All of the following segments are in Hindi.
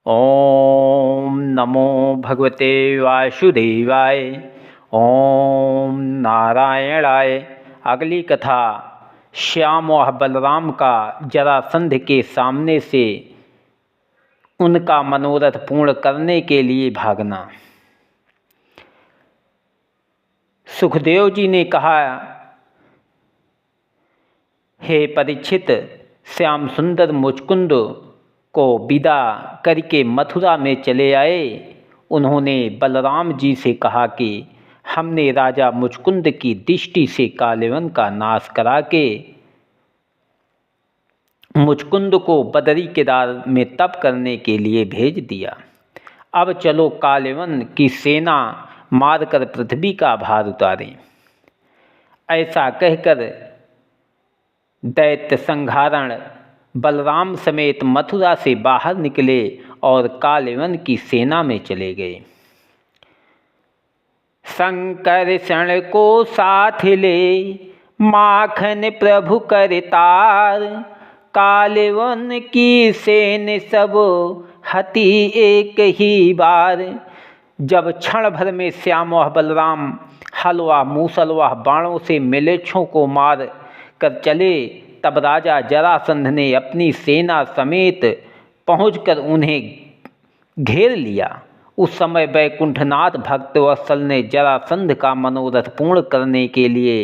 ओम नमो भगवते वासुदेवाय। ओम नारायणाय। अगली कथा श्याम व बलराम का जरासंध के सामने से उनका मनोरथ पूर्ण करने के लिए भागना। सुखदेव जी ने कहा, हे परीक्षित, श्याम सुंदर मुचकुंद को विदा करके मथुरा में चले आए। उन्होंने बलराम जी से कहा कि हमने राजा मुचकुंद की दृष्टि से कालेवन का नाश करा के मुचकुंद को बदरी केदार में तप करने के लिए भेज दिया। अब चलो कालेवन की सेना मारकर पृथ्वी का भार उतारें। ऐसा कहकर दैत्य संहारण बलराम समेत मथुरा से बाहर निकले और कालेवन की सेना में चले गए। संकर्षण को साथ ले माखन प्रभु करतार, कालेवन की सेन सब हति एक ही बार। जब क्षण भर में श्याम व बलराम हलवा मूसलवा बाणों से मिलेच्छों को मार कर चले, तब राजा जरासंध ने अपनी सेना समेत पहुंचकर उन्हें घेर लिया। उस समय वैकुंठनाथ भक्तवत्सल ने जरासंध का मनोरथ पूर्ण करने के लिए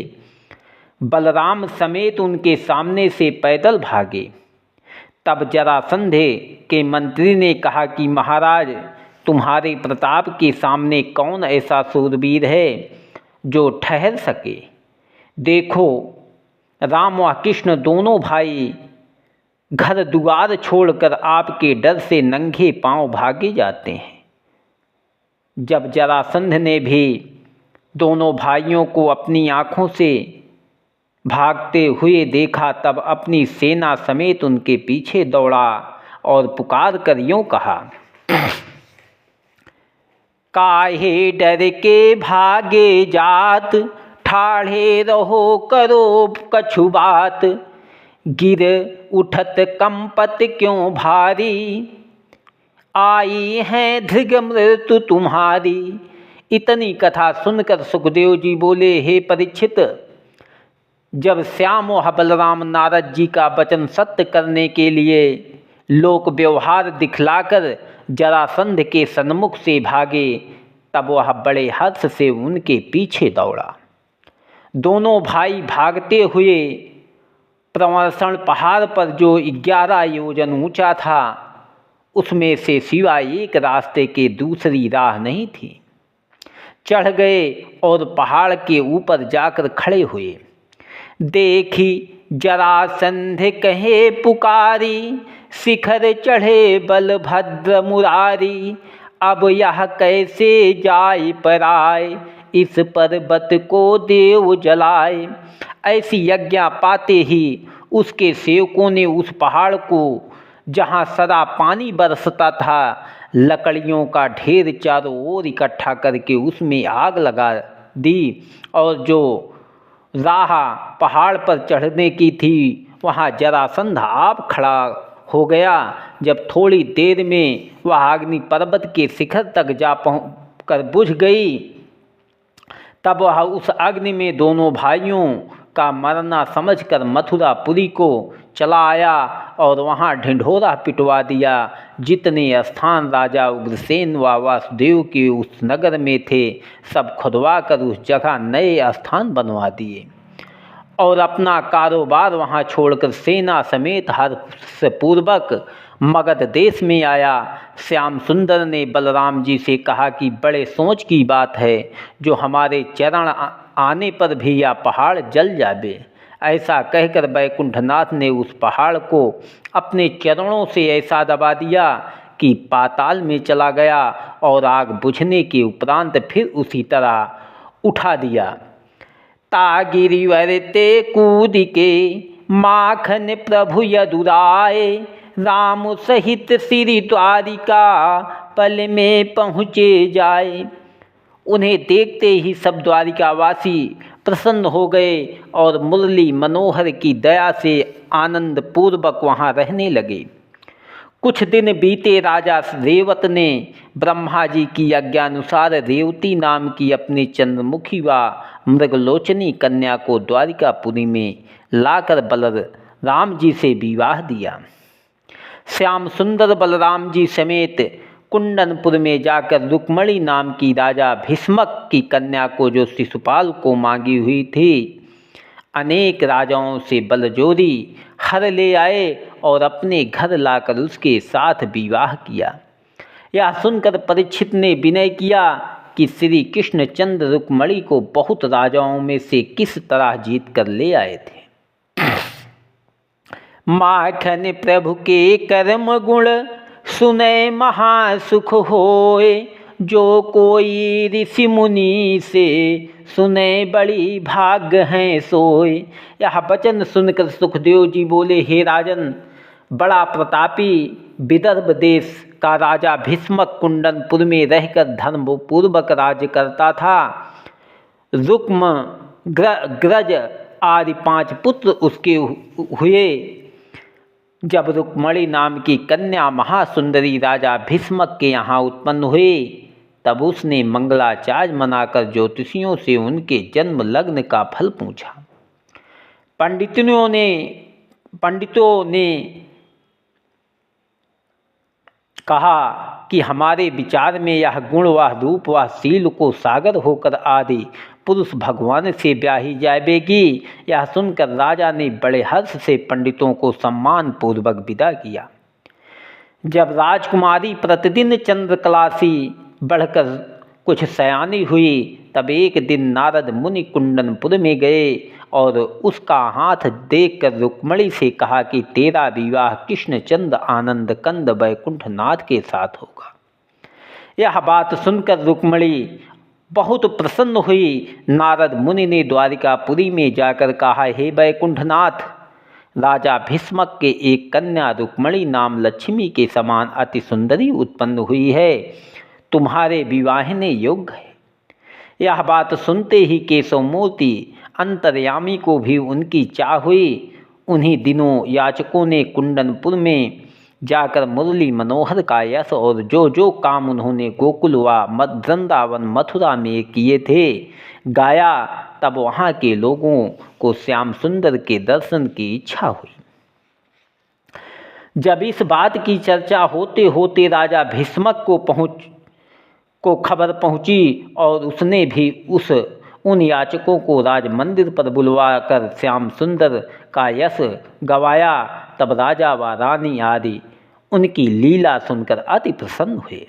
बलराम समेत उनके सामने से पैदल भागे। तब जरासंध के मंत्री ने कहा कि महाराज, तुम्हारे प्रताप के सामने कौन ऐसा सूरवीर है जो ठहर सके। देखो, राम व कृष्ण दोनों भाई घर दुआर छोड़कर आपके डर से नंगे पांव भागे जाते हैं। जब जरासंध ने भी दोनों भाइयों को अपनी आँखों से भागते हुए देखा, तब अपनी सेना समेत उनके पीछे दौड़ा और पुकार कर यूँ कहा, काहे डर के भागे जात, ठाढ़े रहो करो कछु बात। गिर उठत कंपत क्यों भारी, आई है धृग मृत्यु तुम्हारी। इतनी कथा सुनकर सुखदेव जी बोले, हे परीक्षित, जब श्याम व बलराम नारद जी का वचन सत्य करने के लिए लोक व्यवहार दिखलाकर जरासंध के सन्मुख से भागे, तब वह बड़े हर्ष से उनके पीछे दौड़ा। दोनों भाई भागते हुए प्रवर्षण पहाड़ पर जो 11 योजन ऊंचा था, उसमें से सिवाय एक रास्ते के दूसरी राह नहीं थी, चढ़ गए और पहाड़ के ऊपर जाकर खड़े हुए। देखी जरासंध कहे पुकारी, शिखर चढ़े बलभद्र मुरारी। अब यह कैसे जाय पराए, इस पर्वत को देव जलाए। ऐसी आज्ञा पाते ही उसके सेवकों ने उस पहाड़ को, जहाँ सदा पानी बरसता था, लकड़ियों का ढेर चारों ओर इकट्ठा करके उसमें आग लगा दी और जो राह पहाड़ पर चढ़ने की थी, वहाँ जरासंध आप खड़ा हो गया। जब थोड़ी देर में वह अग्नि पर्वत के शिखर तक जा कर बुझ गई, तब वह उस अग्नि में दोनों भाइयों का मरना समझकर मथुरापुरी को चला आया और वहाँ ढिंढोरा पिटवा दिया। जितने स्थान राजा उग्रसेन व वासुदेव के उस नगर में थे, सब खुदवा कर उस जगह नए स्थान बनवा दिए और अपना कारोबार वहाँ छोड़कर सेना समेत हर्षपूर्वक मगध देश में आया। श्याम सुंदर ने बलराम जी से कहा कि बड़े सोच की बात है, जो हमारे चरण आने पर भी यह पहाड़ जल जावे। ऐसा कहकर वैकुंठनाथ ने उस पहाड़ को अपने चरणों से ऐसा दबा दिया कि पाताल में चला गया और आग बुझने के उपरांत फिर उसी तरह उठा दिया। तागिरिवर ते कूद के माखन प्रभु यदुराए, राम सहित श्री द्वारिका पल में पहुँचे जाए। उन्हें देखते ही सब द्वारिकावासी प्रसन्न हो गए और मुरली मनोहर की दया से आनंद पूर्वक वहाँ रहने लगे। कुछ दिन बीते, राजा रेवत ने ब्रह्मा जी की आज्ञानुसार रेवती नाम की अपनी चंद्रमुखी व मृगलोचनी कन्या को द्वारिकापुरी में लाकर बलराम जी से विवाह दिया। श्याम सुंदर बलराम जी समेत कुंडनपुर में जाकर रुक्मणी नाम की राजा भीष्मक की कन्या को, जो शिशुपाल को मांगी हुई थी, अनेक राजाओं से बलजोरी हर ले आए और अपने घर लाकर उसके साथ विवाह किया। यह सुनकर परीक्षित ने विनय किया कि श्री कृष्णचंद्र रुक्मणी को बहुत राजाओं में से किस तरह जीत कर ले आए थे। माखन प्रभु के कर्म गुण सुने महासुख होए, जो कोई ऋषि मुनि से सुने बड़ी भाग्य हैं सोए। यह वचन सुनकर सुखदेव जी बोले, हे राजन, बड़ा प्रतापी विदर्भ देश का राजा भीष्मक कुंडनपुर में रहकर धर्मपूर्वक राज्य करता था। रुक्म, ग्रज आदि 5 पुत्र उसके हुए। जब रुक्मणी नाम की कन्या महासुंदरी राजा भीष्मक के यहाँ उत्पन्न हुई, तब उसने मंगलाचार्य मनाकर ज्योतिषियों से उनके जन्म लग्न का फल पूछा। पंडितों ने कहा कि हमारे विचार में यह गुण व रूप व शील को सागर होकर आदि पुरुष भगवान से ब्याही जाएगी। यह सुनकर राजा ने बड़े हर्ष से पंडितों को सम्मान पूर्वक विदा किया। जब राजकुमारी प्रतिदिन चंद्रकलासी बढ़कर कुछ सयानी हुई, तब एक दिन नारद मुनि कुंडनपुर में गए और उसका हाथ देखकर रुक्मणी से कहा कि तेरा विवाह कृष्णचंद्र आनंद कंद वैकुंठनाथ के साथ होगा। यह बात सुनकर रुक्मणी बहुत प्रसन्न हुई। नारद मुनि ने द्वारिकापुरी में जाकर कहा, हे वैकुंठनाथ, राजा भीष्मक के एक कन्या रुक्मणी नाम लक्ष्मी के समान अति सुंदरी उत्पन्न हुई है, तुम्हारे विवाहने योग्य है। यह बात सुनते ही केशवमूर्ति अंतर्यामी को भी उनकी चाह हुई। उन्हीं दिनों याचकों ने कुंडनपुर में जाकर मुरली मनोहर का यश और जो जो काम उन्होंने गोकुल व वृंदावन मथुरा में किए थे गाया। तब वहाँ के लोगों को श्याम सुंदर के दर्शन की इच्छा हुई। जब इस बात की चर्चा होते होते राजा भीष्मक को खबर पहुंची और उसने भी उन याचकों को राज मंदिर पर बुलवाकर श्याम सुंदर का यश गवाया, तब राजा व रानी आदि उनकी लीला सुनकर अति प्रसन्न हुए।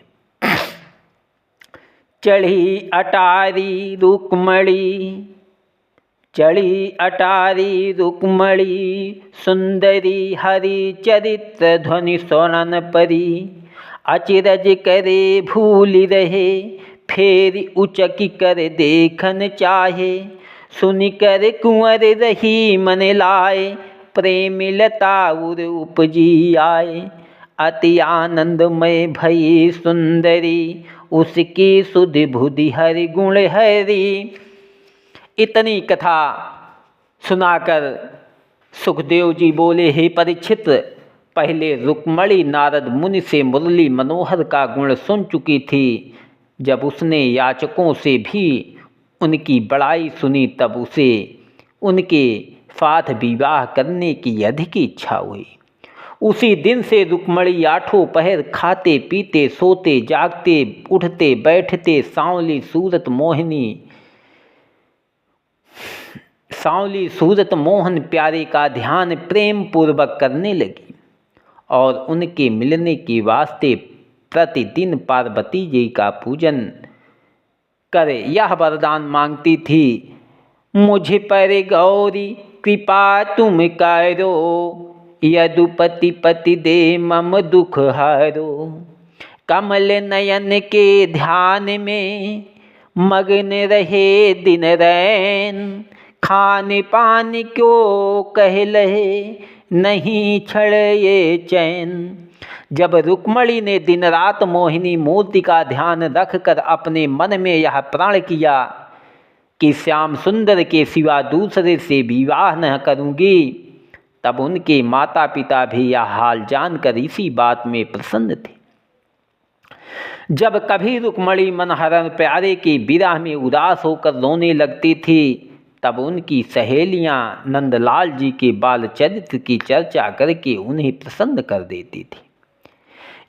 चढ़ी अटारी रुक्मणी सुंदरी हरि चरित्र ध्वनि सोनन परी, अचिरज करे भूल रहे फेर उचकी कर देखन चाहे, सुनि कर कुंवर रही मन लाए, प्रेम लता उर उपजी आए, अति आनंदमय भई सुंदरी, उसकी सुधि बुद्धि हरि गुण हरि। इतनी कथा सुनाकर सुखदेव जी बोले, हे परीक्षित, पहले रुक्मणी नारद मुनि से मुरली मनोहर का गुण सुन चुकी थी। जब उसने याचकों से भी उनकी बड़ाई सुनी, तब उसे उनके साथ विवाह करने की अधिक इच्छा हुई। उसी दिन से रुक्मणी 8 पहर खाते पीते सोते जागते उठते बैठते सांवली सूरत मोहन प्यारे का ध्यान प्रेम पूर्वक करने लगी और उनके मिलने के वास्ते प्रतिदिन पार्वती जी का पूजन करे यह वरदान मांगती थी, मुझे पर गौरी कृपा तुम करो, यदुपति पति दे मम दुख हरो। कमल नयन के ध्यान में मग्न रहे दिन रैन, खान पान क्यों कह लहे नहीं छड़ ये चैन। जब रुक्मणी ने दिन रात मोहिनी मूर्ति का ध्यान रखकर अपने मन में यह प्रण किया कि श्याम सुंदर के सिवा दूसरे से विवाह न करूँगी, तब उनके माता पिता भी यह हाल जानकर इसी बात में प्रसन्न थे। जब कभी रुक्मणी मनहरण प्यारे के विरह में उदास होकर रोने लगती थी, तब उनकी सहेलियां नंदलाल जी के बाल चरित्र की चर्चा करके उन्हें प्रसन्न कर देती थी।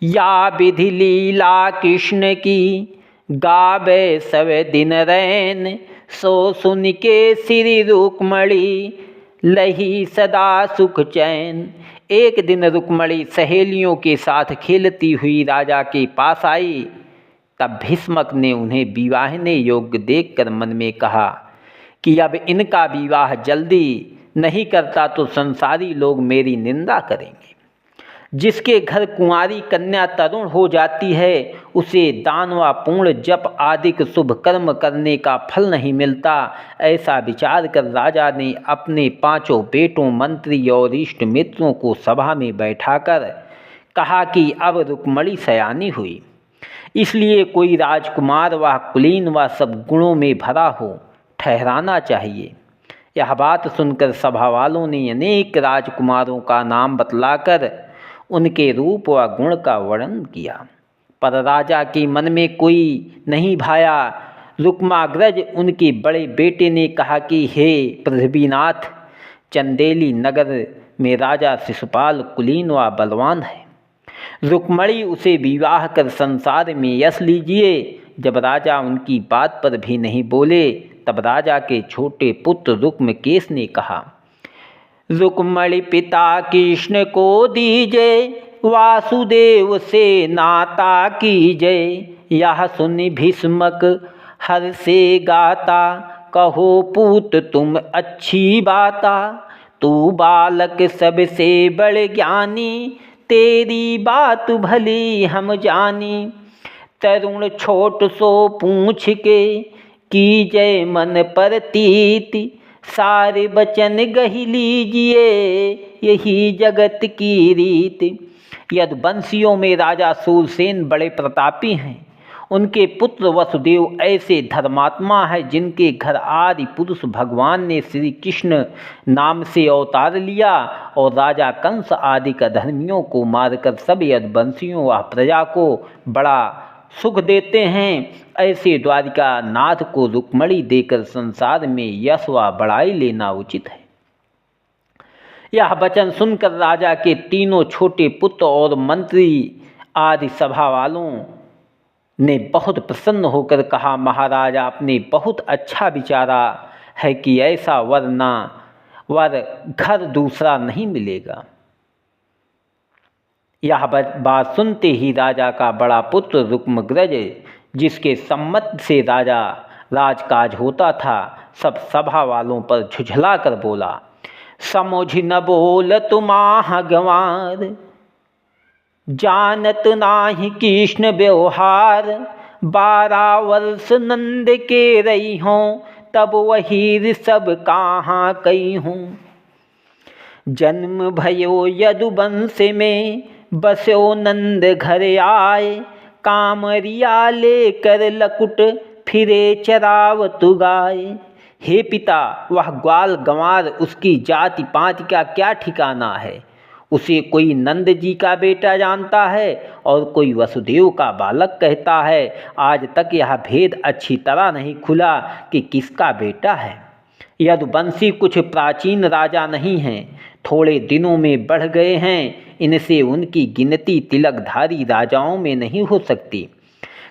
या विधि लीला कृष्ण की गावे सब दिन रैन, सो सुन के श्री रुक्मणी लही सदा सुख चैन। एक दिन रुक्मणी सहेलियों के साथ खेलती हुई राजा के पास आई। तब भीष्मक ने उन्हें विवाहने योग्य देखकर मन में कहा कि अब इनका विवाह जल्दी नहीं करता तो संसारी लोग मेरी निंदा करेंगे। जिसके घर कुंवारी कन्या तरुण हो जाती है, उसे दान व पूर्ण जप आदि शुभ कर्म करने का फल नहीं मिलता। ऐसा विचार कर राजा ने अपने 5 बेटों, मंत्री और इष्ट मित्रों को सभा में बैठाकर कहा कि अब रुक्मणी सयानी हुई, इसलिए कोई राजकुमार व कुलीन व सब गुणों में भरा हो ठहराना चाहिए। यह बात सुनकर सभा वालों ने अनेक राजकुमारों का नाम बतलाकर उनके रूप व गुण का वर्णन किया, पर राजा के मन में कोई नहीं भाया। रुक्माग्रज उनके बड़े बेटे ने कहा कि हे पृथ्वीनाथ, चंदेली नगर में राजा शिशुपाल कुलीन व बलवान है। रुक्मणी उसे विवाह कर संसार में यश लीजिए। जब राजा उनकी बात पर भी नहीं बोले, तब राजा के छोटे पुत्र रुक्मकेश ने कहा, रुक्मणी पिता कृष्ण को दीजे, वासुदेव से नाता कीजय। यह सुनि भीष्मक हर से गाता, कहो पूत तुम अच्छी बाता। तू बालक सबसे बड़ ज्ञानी, तेरी बात भली हम जानी। तरुण छोट सो पूछ के, कीजय मन परतीति। सारे बचन गहि लीजिए, यही जगत की रीत। यदुवंशियों में राजा सूरसेन बड़े प्रतापी हैं। उनके पुत्र वसुदेव ऐसे धर्मात्मा है जिनके घर आदि पुरुष भगवान ने श्री कृष्ण नाम से अवतार लिया और राजा कंस आदि का धर्मियों को मारकर सब यदुवंशियों व प्रजा को बड़ा सुख देते हैं। ऐसे द्वारिका नाथ को रुक्मणी देकर संसार में यश व बड़ाई लेना उचित है। यह वचन सुनकर राजा के तीनों छोटे पुत्र और मंत्री आदि सभा वालों ने बहुत प्रसन्न होकर कहा, महाराज आपने बहुत अच्छा विचारा है कि ऐसा वर घर दूसरा नहीं मिलेगा। यह बात सुनते ही राजा का बड़ा पुत्र रुक्मग्रज, जिसके सम्मत से राजा राजकाज होता था, सब सभा वालों पर झुझला कर बोला, समझ न बोल तुमाह गंवार, जानत नाही कृष्ण व्यवहार। 12 वर्ष नंद के रही हों, तब वही ऋषभ कहाँ कही हूँ। जन्म भयो यदुवंश में, बस्यो नंद घर आए। कामरिया लेकर लकुट, फिरे चरावत गाय। हे पिता, वह ग्वाल गंवार उसकी जाति पाति का क्या ठिकाना है। उसे कोई नंद जी का बेटा जानता है और कोई वसुदेव का बालक कहता है। आज तक यह भेद अच्छी तरह नहीं खुला कि किसका बेटा है। यदुवंशी कुछ प्राचीन राजा नहीं हैं, थोड़े दिनों में बढ़ गए हैं। इनसे उनकी गिनती तिलकधारी राजाओं में नहीं हो सकती।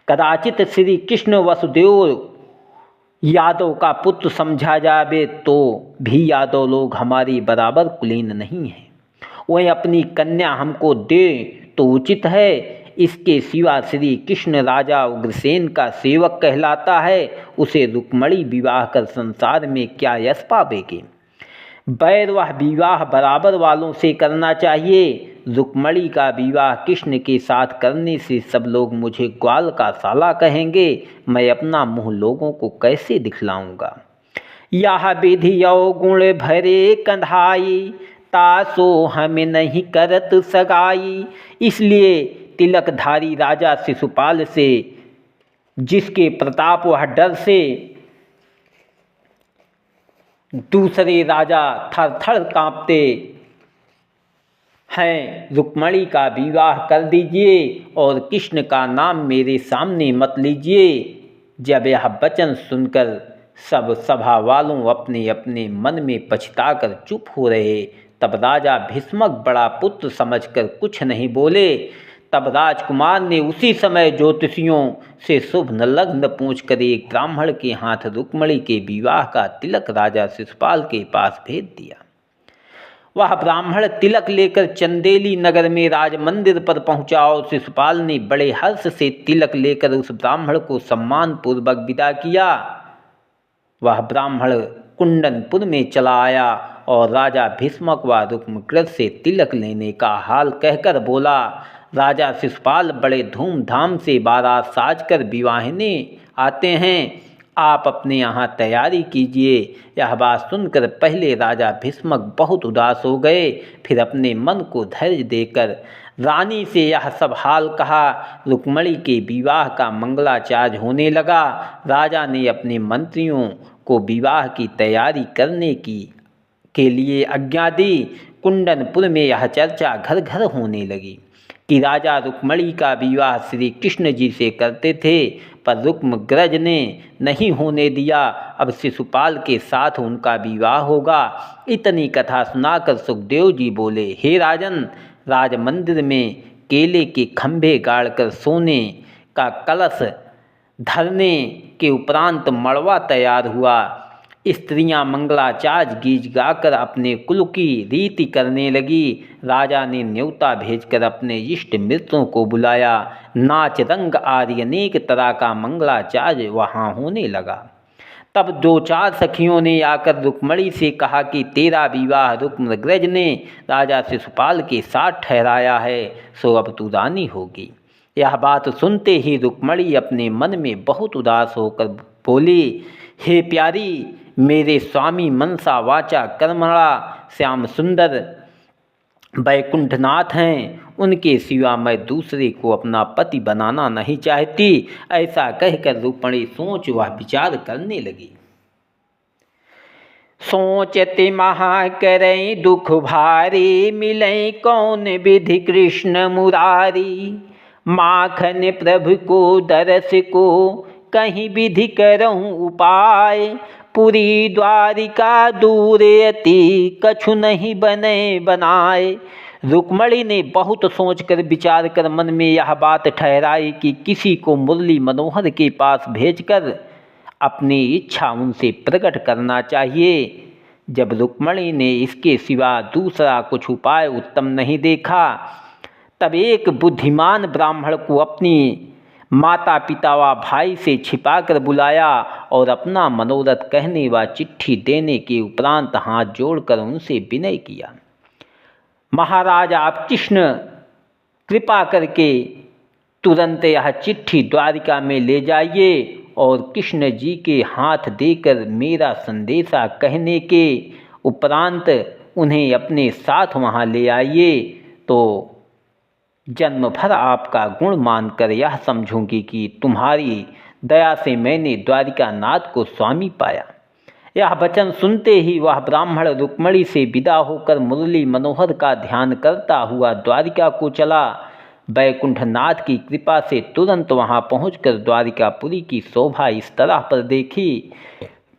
कदाचित श्री कृष्ण वसुदेव यादव का पुत्र समझा जावे तो भी यादव लोग हमारी बराबर कुलीन नहीं हैं। वह अपनी कन्या हमको दे तो उचित है। इसके सिवा श्री कृष्ण राजा उग्रसेन का सेवक कहलाता है। उसे रुक्मणी विवाह कर संसार में क्या यश पावेगी। बैर वह विवाह बराबर वालों से करना चाहिए। रुक्मणी का विवाह कृष्ण के साथ करने से सब लोग मुझे ग्वाल का साला कहेंगे। मैं अपना मुँह लोगों को कैसे दिखलाऊंगा। यह विधि गुण भरे कंधाई, तासो हमें नहीं करत सगाई। इसलिए तिलकधारी राजा शिशुपाल से, जिसके प्रताप वह डर से दूसरे राजा थर थर कांपते हैं, रुक्मणी का विवाह कर दीजिए और कृष्ण का नाम मेरे सामने मत लीजिए। जब यह वचन सुनकर सब सभा वालों अपने अपने मन में पछताकर चुप हो रहे, तब राजा भीष्मक बड़ा पुत्र समझकर कुछ नहीं बोले। तब राजकुमार ने उसी समय ज्योतिषियों से शुभ लग्न पूछकर एक ब्राह्मण के हाथ रुक्मणी के विवाह का तिलक राजा शिशुपाल के पास भेज दिया। वह ब्राह्मण तिलक लेकर चंदेली नगर में राज मंदिर पर पहुंचा और शिशुपाल ने बड़े हर्ष से तिलक लेकर उस ब्राह्मण को सम्मान पूर्वक विदा किया। वह ब्राह्मण कुंडनपुर में चला आया और राजा भीष्मक व रुक्मकृत से तिलक लेने का हाल कहकर बोला, राजा शिशुपाल बड़े धूमधाम से बारात साजकर विवाहने आते हैं, आप अपने यहाँ तैयारी कीजिए। यह बात सुनकर पहले राजा भीष्मक बहुत उदास हो गए, फिर अपने मन को धैर्य देकर रानी से यह सब हाल कहा। रुक्मणी के विवाह का मंगलाचार्य होने लगा। राजा ने अपने मंत्रियों को विवाह की तैयारी करने के लिए आज्ञा दी। कुंडनपुर में यह चर्चा घर घर होने लगी कि राजा रुक्मणी का विवाह श्री कृष्ण जी से करते थे, पर रुक्मग्रज ने नहीं होने दिया। अब शिशुपाल के साथ उनका विवाह होगा। इतनी कथा सुनाकर सुखदेव जी बोले, हे राजन, राज मंदिर में केले के खंभे गाड़कर सोने का कलश धरने के उपरांत मड़वा तैयार हुआ। स्त्रियां मंगलाचार्य गीत गाकर अपने कुल की रीति करने लगी। राजा ने न्योता भेजकर अपने इष्ट मित्रों को बुलाया। नाच रंग आदि अनेक तरह का मंगलाचार्य वहाँ होने लगा। तब दो चार सखियों ने आकर रुक्मणी से कहा कि तेरा विवाह रुक्मग्रज ने राजा शिशुपाल के साथ ठहराया है, सो अब तू रानी होगी। यह बात सुनते ही रुक्मणी अपने मन में बहुत उदास होकर बोली, हे प्यारी, मेरे स्वामी मनसा वाचा कर्मणा श्याम सुंदर वैकुंठनाथ हैं, उनके सिवा मैं दूसरे को अपना पति बनाना नहीं चाहती। ऐसा कहकर रुक्मणी सोच व विचार करने लगी। सोचते महा करें दुख भारी, मिले कौन विधि कृष्ण मुरारी। माखन प्रभु को दरस को कहीं विधि करऊँ उपाय। पुरी द्वारिका दूर अति कछु नहीं बने बनाए। रुक्मणी ने बहुत सोचकर विचार कर मन में यह बात ठहराई कि किसी को मुरली मनोहर के पास भेजकर अपनी इच्छा उनसे प्रकट करना चाहिए। जब रुक्मणी ने इसके सिवा दूसरा कुछ उपाय उत्तम नहीं देखा, तब एक बुद्धिमान ब्राह्मण को अपनी माता पिता व भाई से छिपाकर बुलाया और अपना मनोरथ कहने व चिट्ठी देने के उपरांत हाथ जोड़कर उनसे विनय किया, महाराज, आप कृष्ण कृपा करके तुरंत यह चिट्ठी द्वारिका में ले जाइए और कृष्ण जी के हाथ देकर मेरा संदेशा कहने के उपरांत उन्हें अपने साथ वहाँ ले आइए, तो जन्म भर आपका गुण मानकर यह समझूंगी कि तुम्हारी दया से मैंने द्वारिका नाथ को स्वामी पाया। यह वचन सुनते ही वह ब्राह्मण रुक्मणी से विदा होकर मुरली मनोहर का ध्यान करता हुआ द्वारिका को चला। वैकुंठनाथ की कृपा से तुरंत वहां पहुंचकर द्वारिकापुरी की शोभा इस तरह पर देखी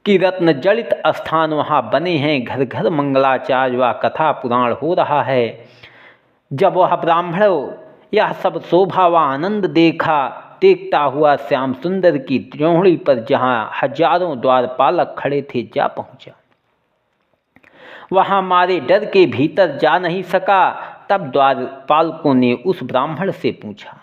कि रत्न जड़ित स्थान वहां बने हैं, घर घर मंगलाचार्य व कथा पुराण हो रहा है। जब वह ब्राह्मण यह सब शोभा व आनंद देखता हुआ श्याम सुंदर की द्रोणी पर जहाँ हजारों द्वारपालक खड़े थे जा पहुँचा। वहाँ मारे डर के भीतर जा नहीं सका। तब द्वारपालकों ने उस ब्राह्मण से पूछा,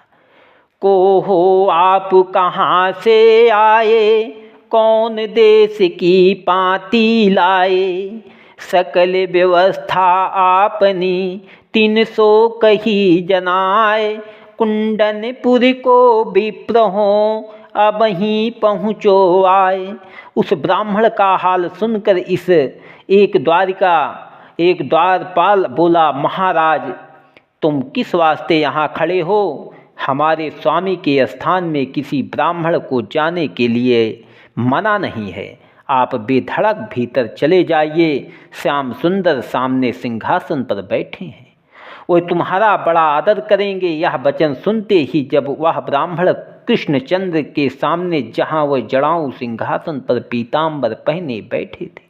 को हो आप कहाँ से आए, कौन देश की पाती लाए। सकल व्यवस्था आपनी 300 कही जनाए। कुंडनपुर को विप्र हो अब ही पहुँचो आए। उस ब्राह्मण का हाल सुनकर इस एक द्वारपाल बोला, महाराज, तुम किस वास्ते यहाँ खड़े हो। हमारे स्वामी के स्थान में किसी ब्राह्मण को जाने के लिए मना नहीं है। आप बेधड़क भीतर चले जाइए। श्याम सुंदर सामने सिंहासन पर बैठे हैं। वो तुम्हारा बड़ा आदर करेंगे। यह वचन सुनते ही जब वह ब्राह्मण कृष्णचंद्र के सामने, जहाँ वह जड़ाऊ सिंहासन पर पीताम्बर पहने बैठे थे,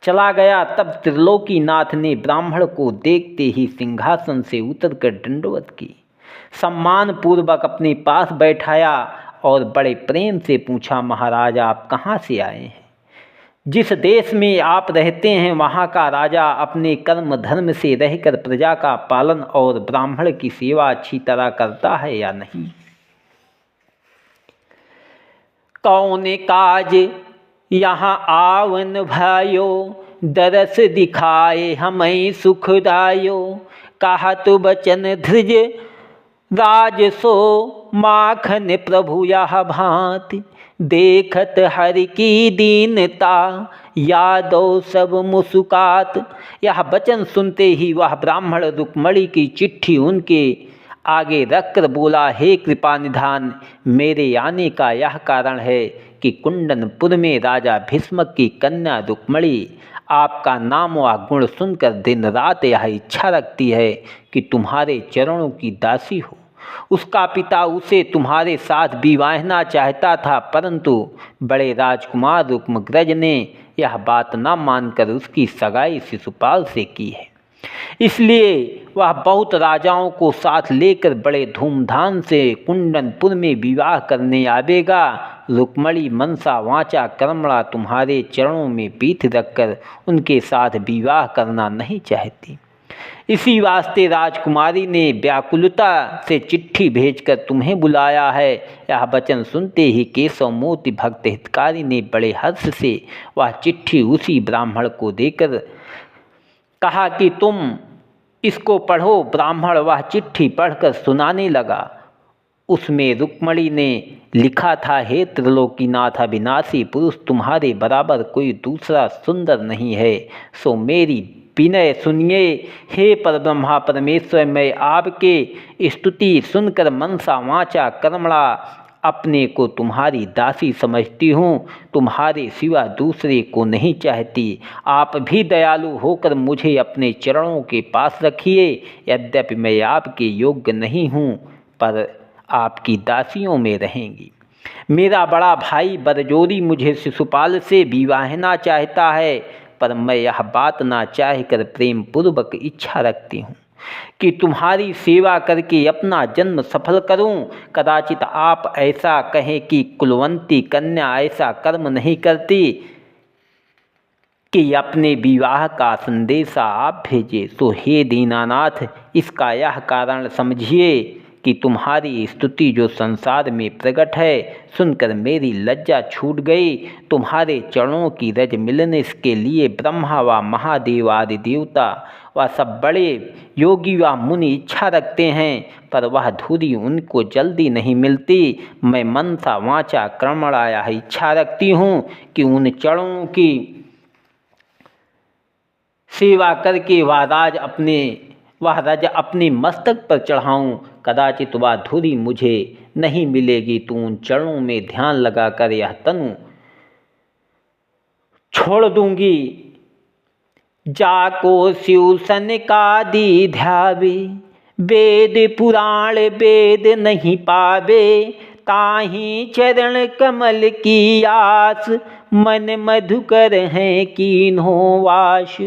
चला गया, तब त्रिलोकीनाथ ने ब्राह्मण को देखते ही सिंहासन से उतरकर दंडवत की, सम्मान पूर्वक अपने पास बैठाया और बड़े प्रेम से पूछा, महाराज आप कहाँ से आए हैं? जिस देश में आप रहते हैं वहाँ का राजा अपने कर्म धर्म से रहकर प्रजा का पालन और ब्राह्मण की सेवा अच्छी तरह करता है या नहीं? कौन काज यहाँ आवन भायो, दरस दिखाए हमें सुखदायो। कहत बचन धृज राज सो, माखन प्रभु यह भांति। देखत हरि की दीनता, यादव सब मुस्कात। यह वचन सुनते ही वह ब्राह्मण रुक्मणी की चिट्ठी उनके आगे रखकर बोला, हे कृपा निधान, मेरे आने का यह कारण है कि कुंडनपुर में राजा भीष्मक की कन्या रुक्मणी आपका नाम व गुण सुनकर दिन रात यह इच्छा रखती है कि तुम्हारे चरणों की दासी हो। उसका पिता उसे तुम्हारे साथ विवाहना चाहता था, परंतु बड़े राजकुमार रुक्मग्रज ने यह बात न मानकर उसकी सगाई शिशुपाल से की है। इसलिए वह बहुत राजाओं को साथ लेकर बड़े धूमधाम से कुंडनपुर में विवाह करने आवेगा। रुक्मणी मनसा वाचा कर्मणा तुम्हारे चरणों में पीठ रखकर उनके साथ विवाह करना नहीं चाहती। इसी वास्ते राजकुमारी ने व्याकुलता से चिट्ठी भेजकर तुम्हें बुलाया है। यह वचन सुनते ही केशव मूर्ति भक्त हितकारी ने बड़े हर्ष से वह चिट्ठी उसी ब्राह्मण को देकर कहा कि तुम इसको पढ़ो। ब्राह्मण वह चिट्ठी पढ़कर सुनाने लगा। उसमें रुक्मणी ने लिखा था, हे त्रिलोकीनाथ अविनाशी पुरुष, तुम्हारे बराबर कोई दूसरा सुंदर नहीं है, सो मेरी विनय सुनिए। हे परब्रह्मा परमेश्वर, मैं आपके स्तुति सुनकर मनसा वाचा कर्मणा अपने को तुम्हारी दासी समझती हूँ, तुम्हारे सिवा दूसरे को नहीं चाहती। आप भी दयालु होकर मुझे अपने चरणों के पास रखिए। यद्यपि मैं आपके योग्य नहीं हूँ, पर आपकी दासियों में रहेंगी। मेरा बड़ा भाई बरजोरी मुझे शिशुपाल से विवाहना चाहता है, पर मैं यह बात ना चाहकर प्रेम पूर्वक इच्छा रखती हूँ कि तुम्हारी सेवा करके अपना जन्म सफल करूं। कदाचित आप ऐसा कहें कि कुलवंती कन्या ऐसा कर्म नहीं करती कि अपने विवाह का संदेशा आप भेजे। तो हे दीनानाथ, इसका यह कारण समझिए कि तुम्हारी स्तुति जो संसार में प्रकट है, सुनकर मेरी लज्जा छूट गई। तुम्हारे चरणों की रज मिलने के लिए ब्रह्मा व महादेव आदि देवता व सब बड़े योगी व मुनि इच्छा रखते हैं, पर वह धुरी उनको जल्दी नहीं मिलती। मैं मनसा वाचा कर्मणा यह इच्छा रखती हूँ कि उन चरणों की सेवा करके वह रज अपने मस्तक पर चढ़ाऊँ। कदाचित वह धुरी मुझे नहीं मिलेगी तो उन चरणों में ध्यान लगाकर यह तनु छोड़ दूंगी। जाको शिव सनकादि ध्यावे, वेद पुराण वेद नहीं पावे। ताही चरण कमल की आस, मन मधुकर है कीन्हों वास।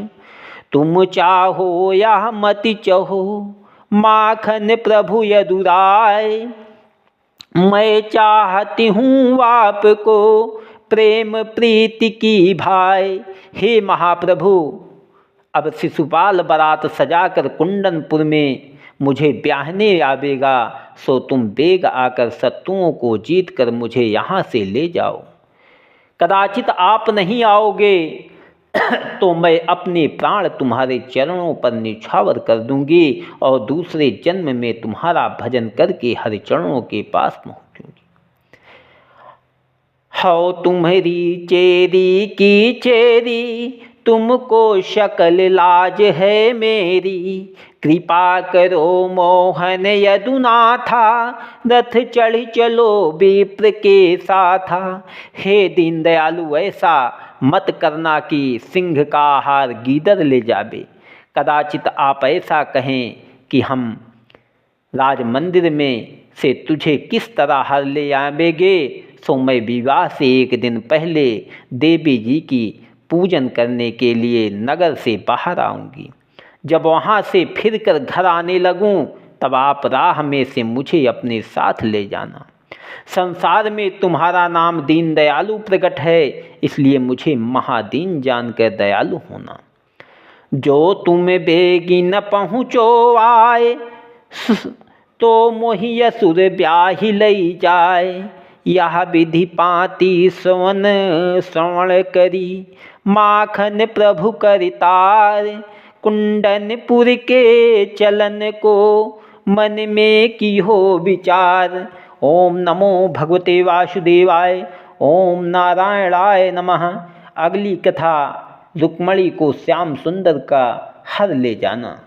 तुम चाहो या मत चाहो, माखन प्रभु यदुराय। मैं चाहती हूँ आपको प्रेम प्रीति की भाई। हे महाप्रभु, अब शिशुपाल बारात सजाकर कुंडनपुर में मुझे ब्याहने आवेगा, सो तुम बेग आकर शत्रुओं को जीत कर मुझे यहाँ से ले जाओ। कदाचित आप नहीं आओगे तो मैं अपने प्राण तुम्हारे चरणों पर निछावर कर दूंगी और दूसरे जन्म में तुम्हारा भजन करके हरि चरणों के पास पहुँचूंगी। हो तुम्हारी चेरी की चेरी, तुमको शकल लाज है मेरी। कृपा करो मोहन यदुनाथा, रथ चढ़ चलो विप्र के साथा। हे दीन दयालु, ऐसा मत करना कि सिंह का आहार गीदड़ ले जावे। कदाचित आप ऐसा कहें कि हम राज मंदिर में से तुझे किस तरह हर ले आवेंगे, सो मैं विवाह से एक दिन पहले देवी जी की पूजन करने के लिए नगर से बाहर आऊँगी। जब वहाँ से फिर कर घर आने लगूँ तब आप राह में से मुझे अपने साथ ले जाना। संसार में तुम्हारा नाम दीन दयालु प्रकट है, इसलिए मुझे महादीन जानकर दयालु होना। जो तुम बेगी न पहुँचो आए, तो मोहि असुर ब्याहि लई जाए। यह विधि पाती श्रवण करी, माखन प्रभु करितार। कुंडनपुर के चलन को मन में की हो विचार। ओम नमो भगवते वासुदेवाय, ओम नारायणाय नमः। अगली कथा रुक्मणी को श्याम सुंदर का हर ले जाना।